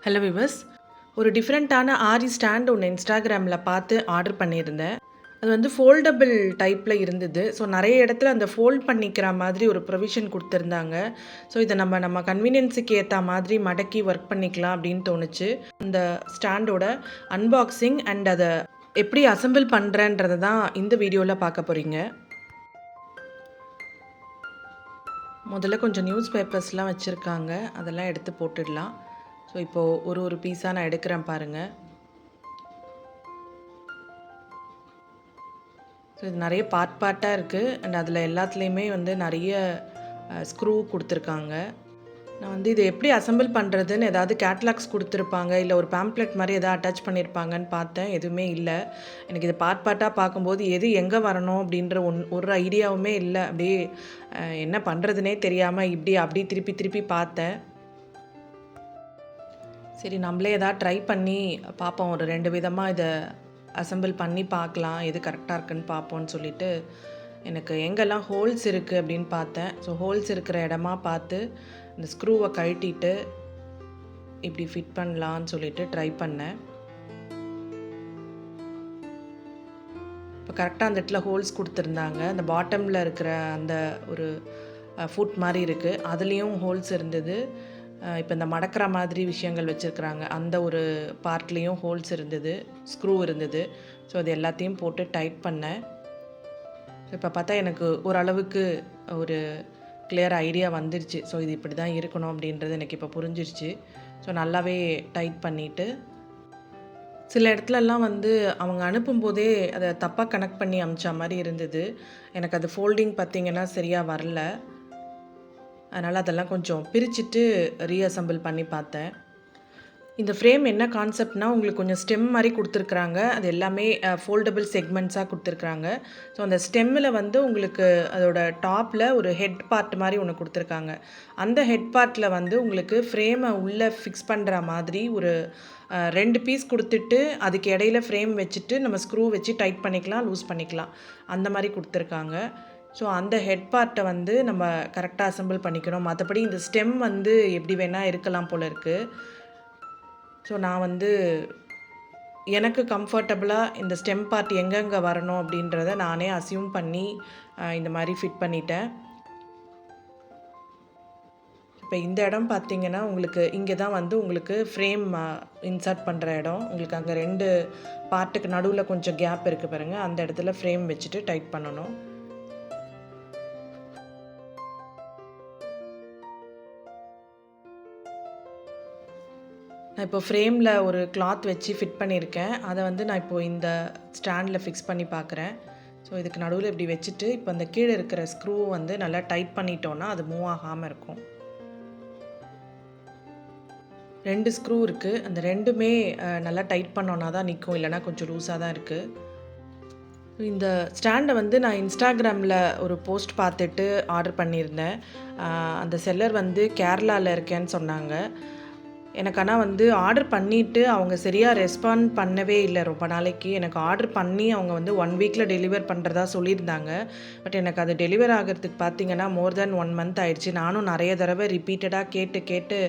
Hello viewers, ஒரு டிஃப்ரெண்ட்டான ஆரி stand ஒன்று இன்ஸ்டாகிராமில் பார்த்து ஆர்டர் பண்ணியிருந்தேன். அது வந்து ஃபோல்டபிள் டைப்பில் இருந்தது. ஸோ நிறைய இடத்துல அந்த ஃபோல்ட் பண்ணிக்கிற மாதிரி ஒரு ப்ரொவிஷன் கொடுத்துருந்தாங்க. ஸோ இதை நம்ம கன்வீனியன்ஸுக்கு ஏற்ற மாதிரி மடக்கி ஒர்க் பண்ணிக்கலாம் அப்படின்னு தோணுச்சு. அந்த ஸ்டாண்டோட அன்பாக்சிங் அண்ட் அதை எப்படி அசெம்பிள் பண்ணுறேன்றதை தான் இந்த வீடியோவில் பார்க்க போகிறீங்க. முதல்ல கொஞ்சம் நியூஸ் பேப்பர்ஸ்லாம் வச்சுருக்காங்க, அதெல்லாம் எடுத்து போட்டுடலாம். ஸோ இப்போது ஒரு பீஸாக நான் எடுக்கிறேன் பாருங்கள். ஸோ இது நிறைய பார்ட்டாக இருக்குது அண்ட் அதில் எல்லாத்துலேயுமே வந்து நிறைய ஸ்க்ரூ கொடுத்துருக்காங்க. நான் வந்து இதை எப்படி அசெம்பிள் பண்ணுறதுன்னு ஏதாவது கேட்லாக்ஸ் கொடுத்துருப்பாங்க, இல்லை ஒரு பேம்ப்ளெட் மாதிரி எதாவது அட்டாச் பண்ணியிருப்பாங்கன்னு பார்த்தேன். எதுவுமே இல்லை. எனக்கு இதை பார்ட்டாக பார்க்கும்போது எது எங்கே வரணும் அப்படின்ற ஒரு ஐடியாவுமே இல்லை. அப்படியே என்ன பண்ணுறதுனே தெரியாமல் அப்படி திருப்பி பார்த்தேன். சரி, நம்மளே எதாவது ட்ரை பண்ணி பார்ப்போம். ஒரு 2 விதமாக இதை அசெம்பிள் பண்ணி பார்க்கலாம், எது கரெக்டாக இருக்குன்னு பார்ப்போன்னு சொல்லிவிட்டு எனக்கு எங்கெல்லாம் ஹோல்ஸ் இருக்குது அப்படின்னு பார்த்தேன். ஸோ ஹோல்ஸ் இருக்கிற இடமா பார்த்து இந்த ஸ்க்ரூவை கழட்டிட்டு இப்படி ஃபிட் பண்ணலான்னு சொல்லிட்டு ட்ரை பண்ணேன். இப்போ கரெக்டாக அந்த இடத்துல ஹோல்ஸ் கொடுத்துருந்தாங்க. அந்த பாட்டமில் இருக்கிற அந்த ஒரு ஃபுட் மாதிரி இருக்குது, அதுலேயும் ஹோல்ஸ் இருந்தது. இப்போ இந்த மடக்கிற மாதிரி விஷயங்கள் வச்சுருக்குறாங்க, அந்த ஒரு பார்ட்லேயும் ஹோல்ஸ் இருந்தது, ஸ்க்ரூ இருந்தது. ஸோ அது எல்லாத்தையும் போட்டு டைட் பண்ணேன். ஸோ இப்போ பார்த்தா எனக்கு ஓரளவுக்கு ஒரு கிளியர் ஐடியா வந்துருச்சு. ஸோ இது இப்படி தான் இருக்கணும் அப்படின்றது எனக்கு இப்போ புரிஞ்சிருச்சு. ஸோ நல்லாவே டைட் பண்ணிவிட்டு, சில இடத்துலலாம் வந்து அவங்க அனுப்பும்போதே அதை தப்பாக கனெக்ட் பண்ணி அமிச்ச மாதிரி இருந்தது. எனக்கு அது ஃபோல்டிங் பார்த்திங்கன்னா சரியாக வரல. அதனால் அதெல்லாம் கொஞ்சம் பிரிச்சுட்டு ரீஅசெம்பிள் பண்ணி பார்த்தேன். இந்த ஃப்ரேம் என்ன கான்செப்ட்னால், உங்களுக்கு கொஞ்சம் ஸ்டெம் மாதிரி கொடுத்துருக்குறாங்க. அது எல்லாமே ஃபோல்டபிள் செக்மெண்ட்ஸாக கொடுத்துருக்குறாங்க. ஸோ அந்த ஸ்டெம்மில் வந்து உங்களுக்கு அதோட டாப்பில் ஒரு ஹெட் பார்ட் மாதிரி ஒன்று கொடுத்துருக்காங்க. அந்த ஹெட் பார்ட்டில் வந்து உங்களுக்கு ஃப்ரேமை உள்ளே ஃபிக்ஸ் பண்ணுற மாதிரி ஒரு 2 பீஸ் கொடுத்துட்டு அதுக்கு இடையில ஃப்ரேம் வச்சுட்டு நம்ம ஸ்க்ரூ வச்சு டைட் பண்ணிக்கலாம், லூஸ் பண்ணிக்கலாம், அந்த மாதிரி கொடுத்துருக்காங்க. ஸோ அந்த ஹெட் பார்ட்டை வந்து நம்ம கரெக்டாக அசெம்பிள் பண்ணிக்கணும். மற்றபடி இந்த ஸ்டெம் வந்து எப்படி வேணால் இருக்கலாம் போல் இருக்குது. ஸோ நான் வந்து எனக்கு கம்ஃபர்டபுளாக இந்த ஸ்டெம் பார்ட் எங்கெங்கே வரணும் அப்படின்றத நானே அசியூம் பண்ணி இந்த மாதிரி ஃபிட் பண்ணிட்டேன். இப்போ இந்த இடம் பார்த்திங்கன்னா உங்களுக்கு இங்கே தான் வந்து உங்களுக்கு ஃப்ரேம் இன்சர்ட் பண்ணுற இடம். உங்களுக்கு அங்கே 2 பார்ட்டுக்கு நடுவில் கொஞ்சம் கேப் இருக்குது பாருங்கள், அந்த இடத்துல ஃப்ரேம் வச்சுட்டு டைட் பண்ணணும். நான் இப்போ ஃப்ரேமில் ஒரு கிளாத் வச்சு ஃபிட் பண்ணியிருக்கேன். அதை வந்து நான் இப்போது இந்த ஸ்டாண்டில் ஃபிக்ஸ் பண்ணி பார்க்குறேன். ஸோ இதுக்கு நடுவில் இப்படி வச்சுட்டு இப்போ அந்த கீழே இருக்கிற ஸ்க்ரூ வந்து நல்லா டைட் பண்ணிட்டோன்னா அது மூவ் ஆகாமல் இருக்கும். 2 ஸ்க்ரூ இருக்குது, அந்த 2மே நல்லா டைட் பண்ணோன்னா தான் நிற்கும், இல்லைனா கொஞ்சம் லூஸாக தான் இருக்குது. இந்த ஸ்டாண்டை வந்து நான் இன்ஸ்டாகிராமில் ஒரு போஸ்ட் பார்த்துட்டு ஆர்டர் பண்ணியிருந்தேன். அந்த செல்லர் வந்து கேரளாவில் இருக்கேன்னு சொன்னாங்க. எனக்கு ஆனால் வந்து ஆர்டர் பண்ணிவிட்டு அவங்க சரியாக ரெஸ்பாண்ட் பண்ணவே இல்லை ரொம்ப நாளைக்கு. எனக்கு ஆர்டர் பண்ணி அவங்க வந்து 1 வீக்கில் டெலிவர் பண்ணுறதா சொல்லியிருந்தாங்க. பட் எனக்கு அது டெலிவர் ஆகிறதுக்கு பார்த்திங்கன்னா மோர் தென் 1 மந்த் ஆயிடுச்சு. நானும் நிறைய தடவை ரிப்பீட்டடாக கேட்டு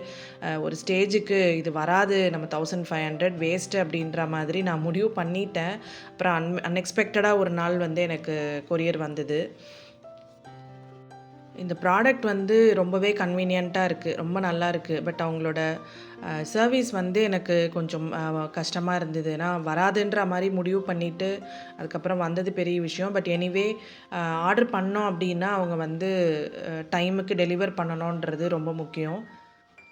ஒரு ஸ்டேஜுக்கு இது வராது, நம்ம 1500 வேஸ்ட்டு அப்படின்ற மாதிரி நான் முடிவு பண்ணிட்டேன். அப்புறம் அன்எக்ஸ்பெக்டடாக ஒரு நாள் வந்து எனக்கு கொரியர் வந்தது. இந்த ப்ராடக்ட் வந்து ரொம்பவே கன்வீனியண்ட்டாக இருக்குது, ரொம்ப நல்லா இருக்குது. பட் அவங்களோட சர்வீஸ் வந்து எனக்கு கொஞ்சம் கஷ்டமாக இருந்தது. ஏன்னா வராதுன்ற மாதிரி முடிவு பண்ணிவிட்டு அதுக்கப்புறம் வந்தது பெரிய விஷயம். பட் எனிவே ஆர்டர் பண்ணோம் அப்படின்னா அவங்க வந்து டைமுக்கு டெலிவர் பண்ணணுன்றது ரொம்ப முக்கியம்.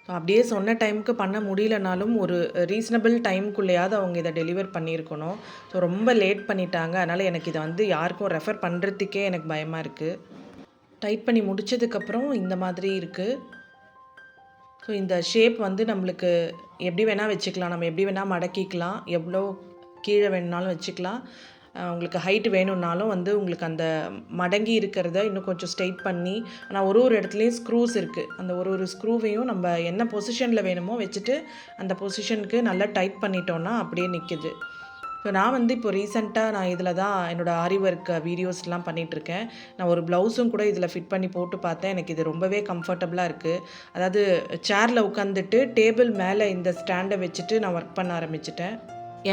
ஸோ அப்படியே சொன்ன டைமுக்கு பண்ண முடியலனாலும் ஒரு ரீசனபிள் டைமுக்குள்ளேயாவது அவங்க இதை டெலிவர் பண்ணியிருக்கணும். ஸோ ரொம்ப லேட் பண்ணிட்டாங்க. அதனால் எனக்கு இதை வந்து யாருக்கும் ரெஃபர் பண்ணுறதுக்கே எனக்கு பயமாக இருக்குது. டைட் பண்ணி முடித்ததுக்கப்புறம் இந்த மாதிரி இருக்குது. ஸோ இந்த ஷேப் வந்து நம்மளுக்கு எப்படி வேணால் வச்சுக்கலாம், நம்ம எப்படி வேணால் மடக்கிக்கலாம், எவ்வளோ கீழே வேணுனாலும் வச்சுக்கலாம். உங்களுக்கு ஹைட் வேணும்னாலும் வந்து உங்களுக்கு அந்த மடங்கி இருக்கிறத இன்னும் கொஞ்சம் ஸ்ட்ரெயிட் பண்ணி, ஆனால் ஒரு இடத்துலையும் ஸ்க்ரூஸ் இருக்குது. அந்த ஒரு ஸ்க்ரூவையும் நம்ம என்ன பொசிஷனில் வேணுமோ வச்சுட்டு அந்த பொசிஷனுக்கு நல்லா டைட் பண்ணிட்டோன்னா அப்படியே நிற்கிது. ஸோ நான் வந்து இப்போ ரீசெண்டாக நான் இதில் தான் என்னோடய ஆரி ஒர்க் வீடியோஸ்லாம் பண்ணிகிட்ருக்கேன். நான் ஒரு ப்ளவுஸும் கூட இதில் ஃபிட் பண்ணி போட்டு பார்த்தேன். எனக்கு இது ரொம்பவே கம்ஃபர்டபுளாக இருக்குது. அதாவது சேரில் உட்காந்துட்டு டேபிள் மேலே இந்த ஸ்டாண்டை வச்சுட்டு நான் ஒர்க் பண்ண ஆரம்பிச்சிட்டேன்.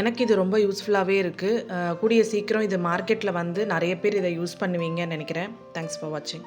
எனக்கு இது ரொம்ப யூஸ்ஃபுல்லாகவே இருக்குது. கூடிய சீக்கிரம் இது மார்க்கெட்டில் வந்து நிறைய பேர் இதை யூஸ் பண்ணுவீங்கன்னு நினைக்கிறேன். தேங்க்ஸ் ஃபார் வாட்சிங்.